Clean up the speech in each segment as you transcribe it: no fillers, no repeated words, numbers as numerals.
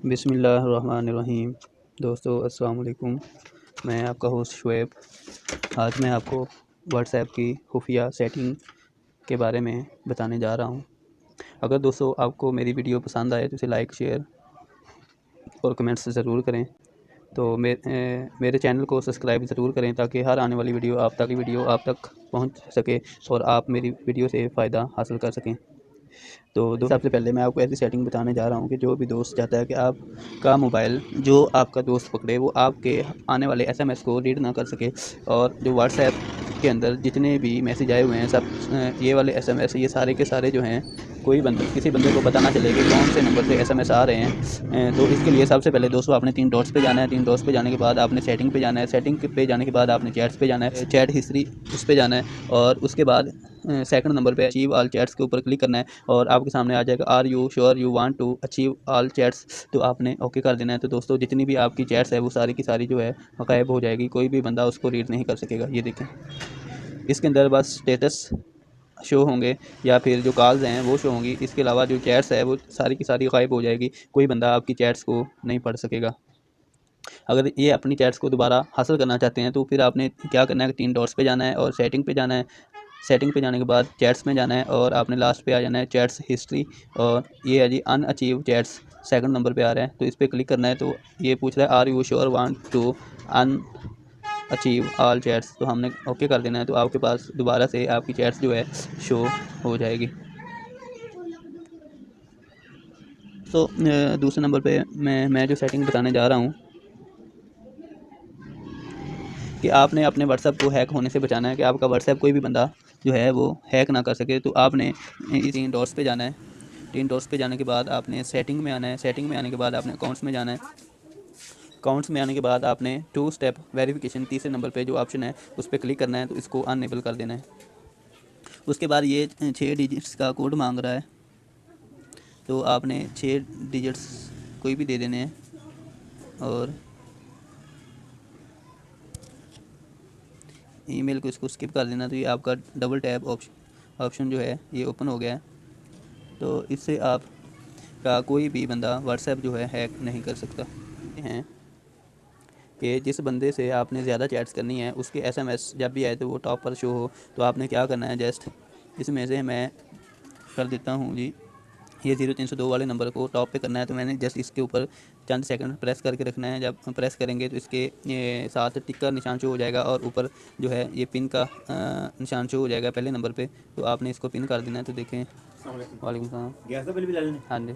बिस्मिल्लाहिर्रहमानिर्रहीम। दोस्तों अस्सलाम वालेकुम। मैं आपका होस्ट शुएब। आज मैं आपको व्हाट्सएप की खुफिया सेटिंग के बारे में बताने जा रहा हूं। अगर दोस्तों आपको मेरी वीडियो पसंद आए तो इसे लाइक शेयर और कमेंट्स ज़रूर करें। तो मेरे चैनल को सब्सक्राइब ज़रूर करें ताकि हर आने वाली वीडियो आप तक पहुंच सके और आप मेरी वीडियो से फ़ायदा हासिल कर सकें। तो सबसे पहले मैं आपको ऐसी सेटिंग बताने जा रहा हूँ कि जो भी दोस्त चाहता है कि आपका मोबाइल जो आपका दोस्त पकड़े वो आपके आने वाले एसएमएस को रीड ना कर सके, और जो व्हाट्सएप के अंदर जितने भी मैसेज आए हुए हैं सब ये वाले एसएमएस ये सारे के सारे जो हैं किसी बंदे को पता ना चले कि कौन से नंबर से एसएमएस आ रहे हैं। तो इसके लिए सबसे पहले दोस्तों आपने 3 डॉट्स पे जाना है। 3 डॉट्स पे जाने के बाद आपने सेटिंग पे जाना है। सेटिंग पे जाने के बाद आपने चैट्स पे जाना है। चैट हिस्ट्री उस पे जाना है और उसके बाद सेकंड नंबर पे अचीव ऑल चैट्स के ऊपर क्लिक करना है और आपके सामने आ जाएगा are you sure you want to archive all chats. तो आपने ओके कर देना है। तो दोस्तों जितनी भी आपकी चैट्स है वो सारी की सारी जो है गायब हो जाएगी, कोई भी बंदा उसको रीड नहीं कर सकेगा। ये देखें, इसके अंदर बस स्टेटस शो होंगे या फिर जो कॉल्स हैं वो शो होंगी। इसके अलावा जो चैट्स है वो सारी की सारी गायब हो जाएगी, कोई बंदा आपकी चैट्स को नहीं पढ़ सकेगा। अगर ये अपनी चैट्स को दोबारा हासिल करना चाहते हैं तो फिर आपने क्या करना है, 3 डॉट्स पे जाना है और सेटिंग पे जाना है। सेटिंग पे जाने के बाद चैट्स में जाना है और आपने लास्ट पे आ जाना है चैट्स हिस्ट्री, और ये है जी अनअचीव चैट्स सेकंड नंबर पे आ रहा है। तो इस पर क्लिक करना है। तो ये पूछ रहा है are you sure want to unarchive all chats. तो हमने ओके कर देना है। तो आपके पास दोबारा से आपकी चैट्स जो है शो हो जाएगी। तो दूसरे नंबर पे मैं जो सेटिंग बताने जा रहा हूँ कि आपने अपने व्हाट्सएप को हैक होने से बचाना है, कि आपका व्हाट्सएप कोई भी बंदा जो है वो हैक ना कर सके। तो आपने 3 डॉट्स पे जाना है। 3 डॉट्स पे जाने के बाद आपने सेटिंग में आना है। सेटिंग में आने के बाद आपने अकाउंट्स में जाना है। अकाउंट्स में आने के बाद आपने 2 स्टेप वेरिफिकेशन तीसरे नंबर पे जो ऑप्शन है उस पर क्लिक करना है। तो इसको अनएबल कर देना है। उसके बाद ये 6 डिजिट्स का कोड मांग रहा है, तो आपने 6 डिजिट्स कोई भी दे देने हैं और ईमेल को इसको स्किप कर देना। तो ये आपका डबल टैप ऑप्शन जो है ये ओपन हो गया है। तो इससे आप का कोई भी बंदा व्हाट्सएप जो है हैक नहीं कर सकता हैं कि जिस बंदे से आपने ज़्यादा चैट्स करनी है उसके एसएमएस जब भी आए तो वो टॉप पर शो हो। तो आपने क्या करना है, जस्ट इसमें से मैं कर देता हूँ जी, ये 0302 वाले नंबर को टॉप पे करना है। तो मैंने जस्ट इसके ऊपर चंद सेकंड प्रेस करके रखना है। जब प्रेस करेंगे तो इसके ये साथ टिक का निशान शो हो जाएगा और ऊपर जो है ये पिन का निशान शो हो जाएगा पहले नंबर पे। तो आपने इसको पिन कर देना है। तो देखें, वालेकुम सलाम। हाँ जी।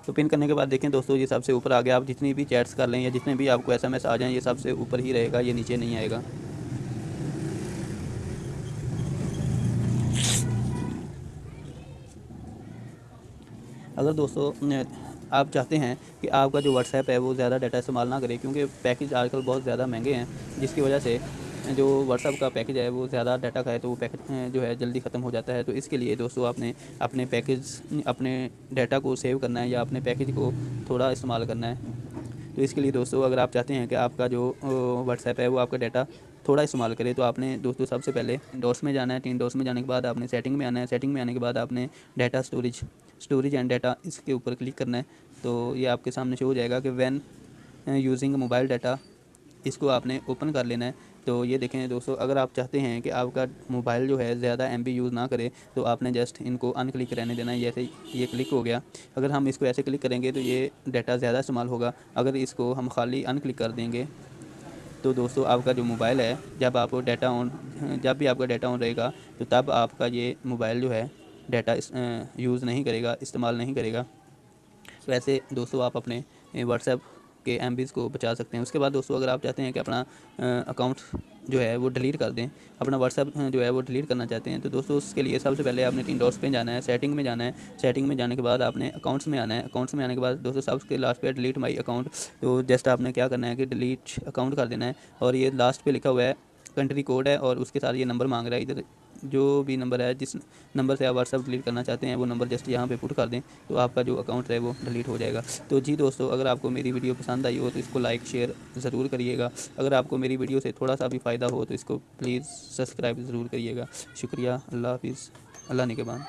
तो पिन करने के बाद देखें दोस्तों ये सबसे ऊपर आ गया। आप जितनी भी चैट्स कर लें या जितने भी आपको एसएमएस आ जाएं ये सबसे ऊपर ही रहेगा, ये नीचे नहीं आएगा। अगर दोस्तों आप चाहते हैं कि आपका जो व्हाट्सएप है वो ज़्यादा डाटा इस्तेमाल ना करे, क्योंकि पैकेज आजकल बहुत ज़्यादा महंगे हैं जिसकी वजह से जो व्हाट्सएप का पैकेज है वो ज़्यादा डाटा खाए तो वो पैकेज जो है जल्दी ख़त्म हो जाता है। तो इसके लिए दोस्तों आपने अपने डाटा को सेव करना है या अपने पैकेज को थोड़ा इस्तेमाल करना है। तो इसके लिए दोस्तों अगर आप चाहते हैं कि आपका जो व्हाट्सएप है वो आपका डाटा थोड़ा इस्तेमाल करे तो आपने दोस्तों सबसे पहले डॉट्स में जाना है। 3 डॉट्स में जाने के बाद आपने सेटिंग में आना है। सेटिंग में आने के बाद आपने डाटा स्टोरेज एंड डाटा इसके ऊपर क्लिक करना है। तो ये आपके सामने शो हो जाएगा कि व्हेन यूजिंग मोबाइल डाटा, इसको आपने ओपन कर लेना है। तो ये देखें दोस्तों, अगर आप चाहते हैं कि आपका मोबाइल जो है ज़्यादा एमबी यूज़ ना करे तो आपने जस्ट इनको अनक्लिक रहने देना है। जैसे ये क्लिक हो गया, अगर हम इसको ऐसे क्लिक करेंगे तो ये डाटा ज़्यादा इस्तेमाल होगा। अगर इसको हम खाली अनक्लिक कर देंगे तो दोस्तों आपका जो मोबाइल है जब भी आपका डाटा ऑन रहेगा तो तब आपका ये मोबाइल जो है डाटा यूज़ नहीं करेगा, इस्तेमाल नहीं करेगा। तो ऐसे दोस्तों आप अपने व्हाट्सएप के एमबीज़ को बचा सकते हैं। उसके बाद दोस्तों अगर आप चाहते हैं कि अपना अकाउंट जो है वो डिलीट कर दें, अपना व्हाट्सएप जो है वो डिलीट करना चाहते हैं, तो दोस्तों उसके लिए सबसे पहले आपने 3 डॉट्स पे जाना है। सेटिंग में जाना है। सेटिंग में जाने के बाद आपने अकाउंट्स में आना है। अकाउंट्स में आने के बाद दोस्तों सबसे लास्ट पे डिलीट माई अकाउंट। तो जस्ट आपने क्या करना है कि डिलीट अकाउंट कर देना है और ये लास्ट पे लिखा हुआ है कंट्री कोड है और उसके साथ ये नंबर मांग रहा है। इधर जो भी नंबर है, जिस नंबर से आप व्हाट्सएप डिलीट करना चाहते हैं वो नंबर जस्ट यहाँ पे पुट कर दें तो आपका जो अकाउंट है वो डिलीट हो जाएगा। तो जी दोस्तों, अगर आपको मेरी वीडियो पसंद आई हो तो इसको लाइक शेयर ज़रूर करिएगा। अगर आपको मेरी वीडियो से थोड़ा सा भी फ़ायदा हो तो इसको प्लीज़ सब्सक्राइब ज़रूर करिएगा। शुक्रिया। अल्लाह हाफिज़। अल्लाह निगहबान।